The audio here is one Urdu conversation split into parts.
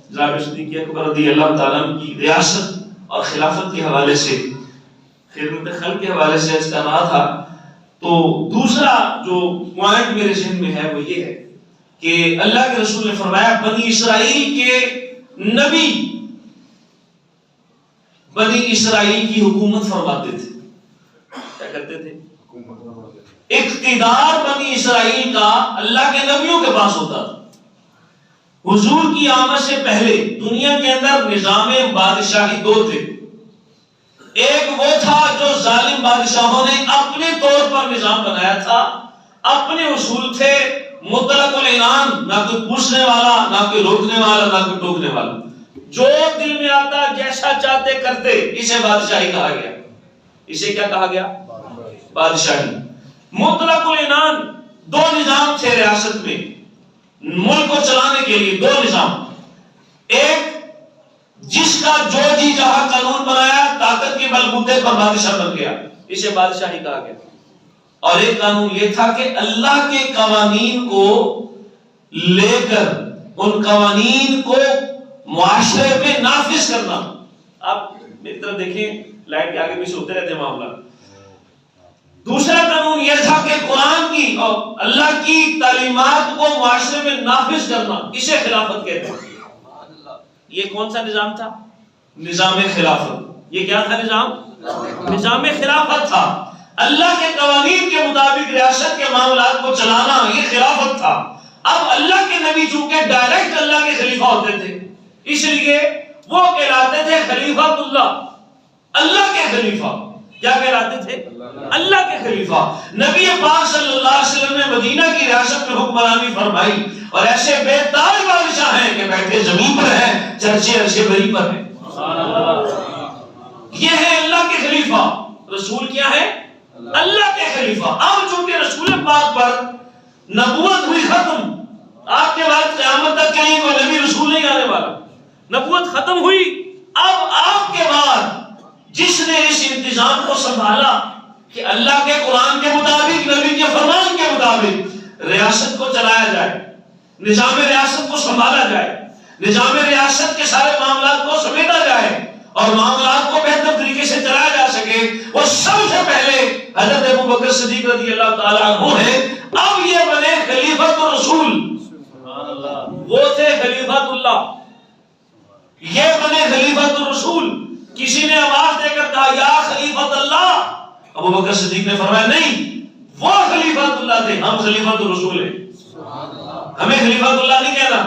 جناب صدیق اکبر رضی اللہ تعالیٰ عنہ کی ریاست اور خلافت کے حوالے سے، خدمت خلق کے حوالے سے اس کا رہا تھا. تو دوسرا جو پوائنٹ میرے ذہن میں ہے وہ یہ ہے کہ اللہ کے رسول نے فرمایا بنی اسرائیل کے نبی بنی اسرائیل کی حکومت فرماتے تھے. کیا کرتے تھے؟ اقتدار بنی اسرائیل کا اللہ کے نبیوں کے پاس ہوتا تھا. حضور کی آمد سے پہلے دنیا کے اندر نظام بادشاہی دو تھے. ایک وہ تھا جو ظالم بادشاہوں نے اپنے طور پر نظام بنایا تھا، اپنے اصول تھے، مطلق العنان، نہ کوئی پوچھنے والا، نہ کوئی روکنے والا، نہ کوئی ٹوکنے والا، جو دل میں آتا جیسا چاہتے کرتے. اسے بادشاہی کہا گیا. اسے کیا کہا گیا؟ بادشاہی. مطلق العنان دو نظام تھے ریاست میں ملک کو چلانے کے لیے. دو نظام، ایک جس کا جو جی جہاں قانون بنایا طاقت کے بلبوتے پر بادشاہ بن گیا، اسے بادشاہی کہا گیا. اور ایک قانون یہ تھا کہ اللہ کے قوانین کو لے کر ان قوانین کو معاشرے میں نافذ کرنا. آپ میری طرف دیکھیں، لائٹ کے آگے پیچھے ہوتے رہتے ہیں معاملہ. دوسرا قانون یہ تھا کہ قرآن کی اور اللہ کی تعلیمات کو معاشرے میں نافذ کرنا، اسے خلافت کہتے ہیں. یہ کون سا نظام تھا؟ نظام خلافت. یہ کیا تھا نظام؟ نظام خلافت تھا. اللہ کے قوانین کے مطابق ریاست کے معاملات کو چلانا یہ خلافت تھا. اب اللہ کے نبی چونکہ ڈائریکٹ اللہ کے خلیفہ ہوتے تھے، اس لیے وہ کہلاتے تھے خلیفۃ اللہ. اللہ کے خلیفہ کیا کہلاتے تھے؟ اللہ کے خلیفہ. نبی پاک صلی اللہ علیہ وسلم نے مدینہ کی ریاست میں حکمرانی فرمائی اور ایسے بے تاج بادشاہ ہیں کہ بیٹھے زمین پر ہیں، چرچے عرش بری پر ہیں. یہ ہے اللہ کے خلیفہ. رسول کیا ہے؟ اللہ کے خلیفہ. اب چونکہ رسول پاک پر نبوت ہوئی ختم، آپ کے بعد قیامت تک کہیں کوئی نبی رسول نہیں آنے والا، نبوت ختم ہوئی. اب آپ کے بعد جس نے اس انتظام کو سنبھالا کہ اللہ کے قرآن کے مطابق، نبی کے فرمان کے مطابق ریاست کو چلایا جائے، نظام ریاست کو سنبھالا جائے، نظام ریاست کے سارے معاملات کو سمیٹا جائے اور معاملات کو بہتر طریقے سے چلایا جا سکے، وہ سب سے پہلے حضرت ابو بکر صدیق رضی اللہ تعالیٰ عنہ ہے. اب یہ بنے خلیفۃ الرسول. وہ تھے خلیفۃ اللہ، یہ بنے خلیفۃ الرسول. کسی نے آواز دے کر کہا یا خلیفۃ اللہ، ابو بکر صدیق نے فرمایا نہیں، وہ خلیفۃ اللہ تھے، ہم خلیفۃ الرسول ہیں. ہمیں خلیفۃ اللہ نہیں کہنا،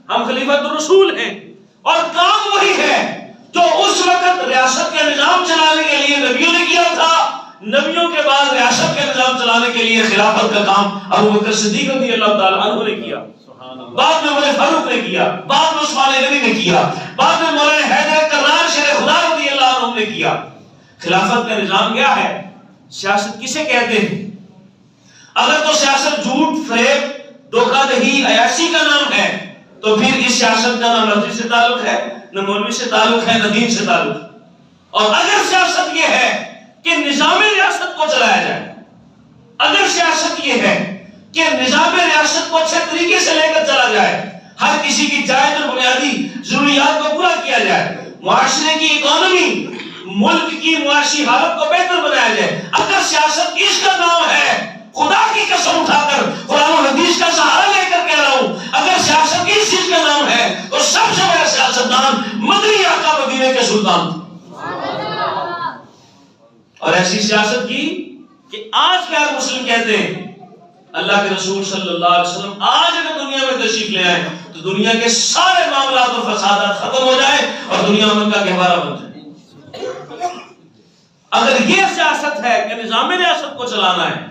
ہم خلیفۃ الرسول ہیں. اور کام وہی ہے جو اس وقت ریاست کا نظام چلانے کے لیے نبیوں نے کیا تھا. نبیوں کے بعد ریاست کا نظام چلانے کے لیے خلافت کا کام ابو بکر صدیق رضی اللہ تعالیٰ عنہ نے کیا، بعد میں عمر فاروق نے کیا، بعد میں عثمان غنی نے کیا، بعد میں مولانا حیدر کرار شیر خدا رضی اللہ عنہ نے کیا. خلافت کا نظام کیا ہے؟ سیاست کسے کہتے ہیں؟ اگر تو سیاست جھوٹ، فریب، دھوکہ دہی، عیاشی کا نام ہے تو پھر اس سیاست کا نہ مسجد سے تعلق ہے، نہ مولوی سے تعلق ہے، نہ دین سے تعلق ہے. اور اگر سیاست یہ ہے کہ نظام ریاست کو چلایا جائے، اگر سیاست یہ ہے کہ نظام ریاست کو اچھے طریقے سے لے کر چلا جائے، ہر کسی کی جائز اور بنیادی ضروریات کو پورا کیا جائے، معاشرے کی اکانومی، ملک کی معاشی حالت کو بہتر بنایا جائے، اگر سیاست اس کا نام ہے، خدا کی قسم اٹھا کر قرآن و حدیث کا سہارا لے کر کہہ رہا ہوں، اگر سیاست اس چیز کا نام ہے تو سب سے بڑا سیاستدان مدنی آقا مدینے کے سلطان تھے. اور ایسی سیاست کی کہ آج کے ہر مسلم کہتے ہیں اللہ کے رسول صلی اللہ علیہ وسلم آج اگر دنیا میں تشریف لے آئے تو دنیا کے سارے معاملات اور فسادات ختم ہو جائے اور دنیا امن کا گہوارہ بن جائے. اگر یہ سیاست ہے کہ نظام ریاست کو چلانا ہے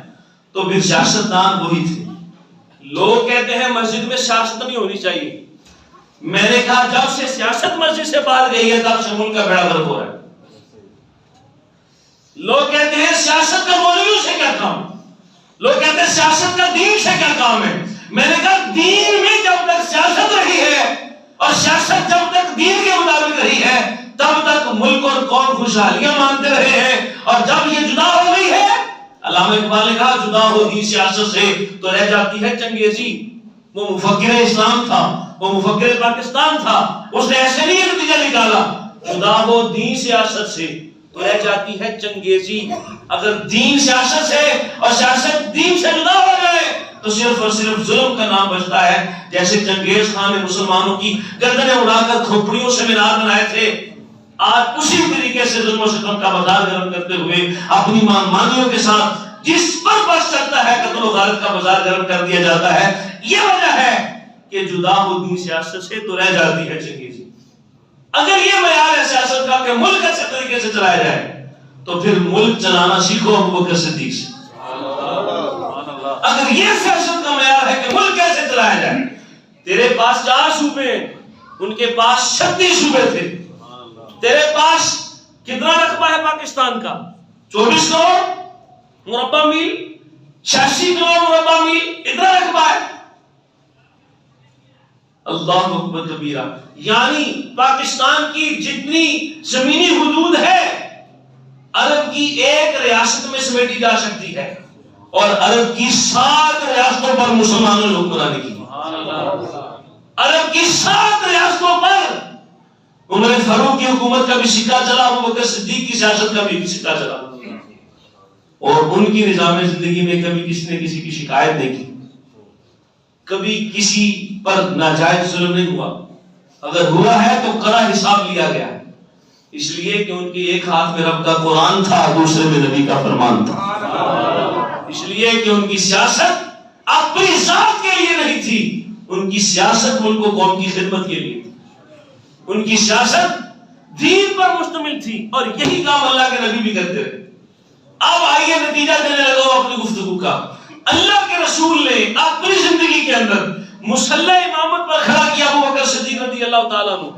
تو پھر سیاستدان وہی تھے. لوگ کہتے ہیں مسجد میں سیاست نہیں ہونی چاہیے. میں نے کہا جب سے سیاست مسجد سے باہر گئی ہے تب سے ملک کا بیڑا غرق ہو رہا ہے. لوگ کہتے ہیں سیاست کا مولویوں سے کیا کام، لوگ کہتے ہیں سیاست کا دین سے کیا کام ہے. میں نے کہا دین میں جب تک سیاست رہی ہے اور سیاست جب تک دین کے مطابق رہی ہے تب تک ملک اور قوم خوشحالیاں مانتے رہے ہیں. اور جب یہ جدا ہو گئی ہے، علامہ اقبال نے کہا جدا ہو دی سیاست سے تو رہ جاتی ہے چنگیزی. وہ مفکر اسلام تھا، وہ مفکر پاکستان تھا، اس نے ایسے نہیں نتیجہ نکالا جدا ہو دین سیاست سے تو رہ جاتی ہے چنگیزی، اگر دین سیاست سے اور سیاست دین سے جدا ہو جائے تو صرف اور صرف ظلم کا نام بچتا ہے. جیسے چنگیز خان نے مسلمانوں کی گردنیں اڑا کر کھوپڑیوں سے مینار بنائے تھے، آج اسی طریقے سے ظلم و ستم کا بازار گرم کرتے ہوئے اپنی مانیوں کے ساتھ جس پر بس چلتا ہے قتل و غارت کا بازار گرم کر دیا جاتا ہے. یہ وجہ ہے کہ جدا ہو دین سیاست سے تو رہ جاتی ہے چنگیزی. اگر یہ معیار ہے سیاست کا کہ ملک اچھے طریقے سے چلایا جائے تو پھر ملک چلانا سیکھو ابو بکر صدیق سے. اگر یہ سیاست کا معیار ہے کہ ملک کیسے چلایا جائے، تیرے پاس 4 صوبے ہیں، ان کے پاس 36 صوبے تھے، تیرے پاس کتنا رقبہ ہے پاکستان کا؟ 24 کروڑ مربع میل، 86 کروڑ مربع میل، اتنا رقبہ ہے. اللہ اکبر کبیرہ. یعنی پاکستان کی جتنی زمینی حدود ہے عرب کی ایک ریاست میں سمیٹی جا سکتی ہے، اور عرب کی 7 ریاستوں پر مسلمانوں نے حکمرانی کی. عرب کی 7 ریاستوں پر عمر فاروق کی حکومت کا بھی سکہ چلا، ابو بکر صدیق کی سیاست کا بھی سکہ چلا، اور ان کی نظام زندگی میں کبھی کسی نے کسی کی شکایت نہیں کی، کبھی کسی پر ناجائز ظلم نہیں ہوا. اگر ہوا ہے تو کڑا حساب لیا گیا ہے، اس لیے کہ ان کے ایک ہاتھ میں رب کا قرآن تھا، دوسرے میں نبی کا فرمان تھا. اس لیے کہ ان کی سیاست اپنی ذات کے لیے نہیں تھی، ان کی سیاست ملک و قوم کی خدمت کے لیے تھی. ان کی سیاست دین پر مشتمل تھی، اور یہی کام اللہ کے نبی بھی کرتے رہے. اب آئیے نتیجہ دینے لگا اپنی گفتگو کا. اللہ کے رسول نے اپنی زندگی کے اندر مصلی امامت پر کھڑا کیا ابو بکر صدیق رضی اللہ تعالیٰ عنہ.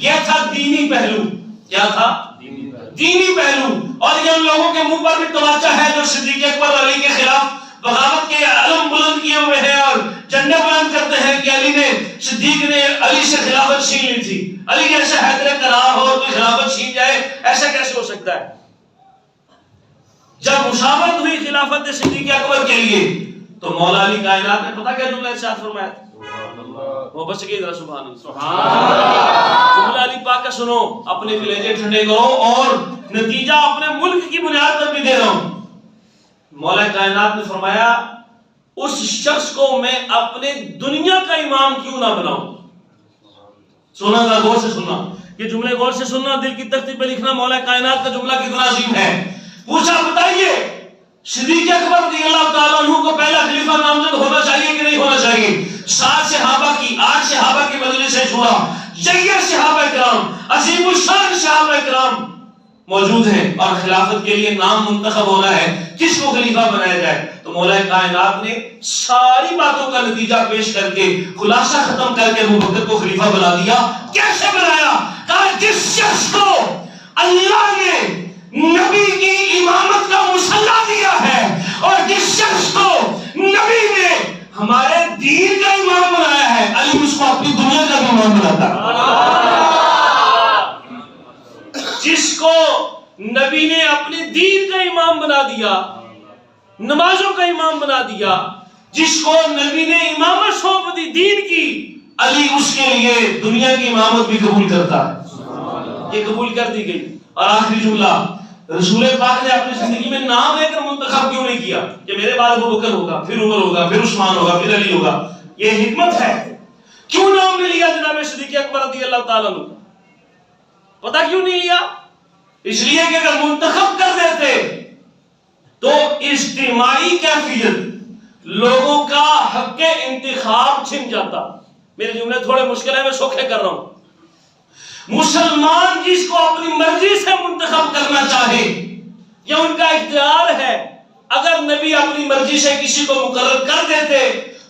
یہ تھا دینی پہلو. کیا تھا؟ دینی پہلو. اور یہ ان لوگوں کے منہ پر بھی تماچا ہے جو صدیق اکبر علی کے خلاف بغاوت کے علم بلند کیے ہوئے ہیں اور جھنڈے بلند کرتے ہیں کہ علی نے صدیق نے علی سے خلافت چھین لی تھی. علی جیسے حیدر کرار ہو تو خلافت چھین جائے، ایسا کیسے ہو سکتا ہے؟ جب مشاورت ہوئی خلافت صدیق اکبر کے لیے تو مولا علی کائنات نے پتہ کیا جملہ ارشاد فرمایا تھا؟ وہ بس کہ ادھر سبحان اللہ. جملہ علی پاک کا سنو، اپنے کلیجے ٹھنڈے کرو، اور نتیجہ اپنے ملک کی بنیاد پر بھی دے رہا ہوں. مولا کائنات نے فرمایا اس شخص کو میں اپنے دنیا کا امام کیوں نہ بناؤں. سنا ذرا غور سے سننا، یہ جملے غور سے سننا، دل کی تختی پہ لکھنا. مولا کائنات کا جملہ کتنا عظیم ہے. پوچھا بتائیے صدیق اکبر رضی اللہ تعالیٰ عنہ کو پہلا خلیفہ نامزد ہونا چاہیے کہ نہیں ہونا چاہیے؟ 7 صحابہ کی 8 صحابہ کی مجلس سے چھوڑا، جیّر صحابہ کرام، عظیم الشان صحابہ کرام موجود ہیں، اور خلافت کے لیے نام منتخب ہونا ہے کس کو خلیفہ بنایا جائے. تو مولا کائنات نے ساری باتوں کا نتیجہ پیش کر کے خلاصہ ختم کر کے ابو بکر کو خلیفہ بنا دیا. کیسے بنایا؟ کہا جس شخص کو اللہ نے نبی کی امامت کا مصلی دیا ہے، اور جس شخص کو نبی نے ہمارے دین کا امام بنایا ہے، علی اس کو اپنی دنیا کا بھی امام بناتا ہے. جس کو نبی نے اپنے دین کا امام بنا دیا، نمازوں کا امام بنا دیا، جس کو نبی نے امامت سونپ دی دین کی، علی اس کے لیے دنیا کی امامت بھی قبول کرتا ہے. یہ قبول کر دی گئی. اور آخری جملہ، رسول پاک نے اپنی زندگی میں نام لے کر منتخب کیوں نہیں کیا کہ میرے بعد ابو بکر ہوگا، پھر عمر ہوگا، پھر عثمان ہوگا، پھر علی ہوگا؟ یہ حکمت ہے. کیوں نام نہیں لیا جناب صدیق اکبر رضی اللہ تعالیٰ عنہ؟ پتہ کیوں نہیں لیا؟ اس لیے کہ اگر منتخب کر دیتے تو اجتماعی کیفیت لوگوں کا حق انتخاب چھن جاتا. میرے جملے تھوڑے مشکل ہیں، میں سوکھے کر رہا ہوں. مسلمان جس کو اپنی مرضی سے منتخب کرنا چاہے یہ ان کا اختیار ہے. اگر نبی اپنی مرضی سے کسی کو مقرر کر دیتے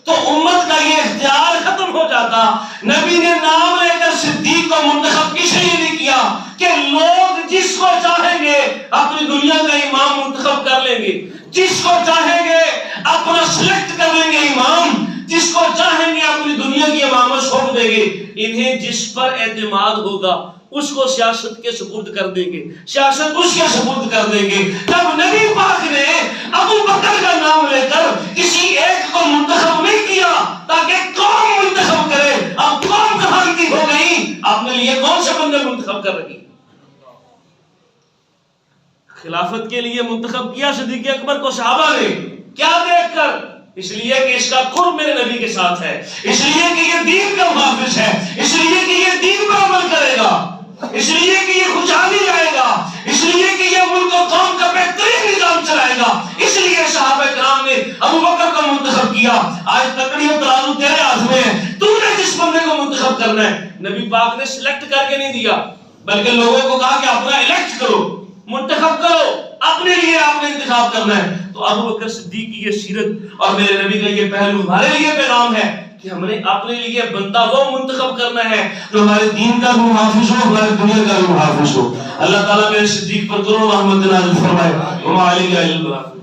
تو امت کا یہ اختیار ختم ہو جاتا. نبی نے نام لے کر صدیق کو منتخب کس لیے نہیں کیا کہ لوگ جس کو چاہیں گے اپنی دنیا کا امام منتخب کر لیں گے، جس کو چاہیں گے اپنا سلیکٹ کر لیں گے امام، جس کو چاہیں گے اپنی دنیا کی امامت سونپ دیں گے. انہیں جس پر اعتماد ہوگا اس کو سیاست کے سپرد کر دیں گے، سیاست اس کے سپرد کر دیں گے. جب نبی پاک نے ابو بکر کا نام لے کر کسی ایک کو منتخب نہیں کیا تاکہ قوم منتخب کرے، اپنے لیے کون سے بندے منتخب کر رہی؟ خلافت کے لیے منتخب کیا صدیق اکبر کو صحابہ نے، کیا دیکھ کر؟ اس لیے کہ اس کا قرب میرے نبی کے ساتھ ہے، اس لیے کہ یہ دین کا محافظ ہے، اس لیے کہ یہ دین پر عمل کرے گا، اس لیے کہ یہ خوشحالی لائے گا، اس لیے کہ یہ ملک و قوم کا بہترین نظام چلائے گا، اس لیے صحابہ کرام نے ابو بکر کو منتخب کیا۔ آج تکڑی و ترازو تیرے ہاتھ میں ہے، تو نے جس بندے کو منتخب کرنا ہے، نبی پاک نے سلیکٹ کر کے نہیں دیا، بلکہ لوگوں کو کہا کہ اپنا الیکٹ کرو، منتخب کرو، اپنے لیے آپ نے انتخاب کرنا ہے۔ تو ابو بکر صدیق کی یہ سیرت اور میرے نبی کا یہ پہلو ہمارے لیے پیغام ہے کہ ہم نے اپنے لیے بندہ وہ منتخب کرنا ہے جو ہمارے دین کا بھی محافظ ہو، ہمارے دنیا کا بھی محافظ ہو۔ اللہ تعالیٰ میرے صدیق پر کرو رحمت نازل فرمائے۔ وما علیہ الا البلاغ۔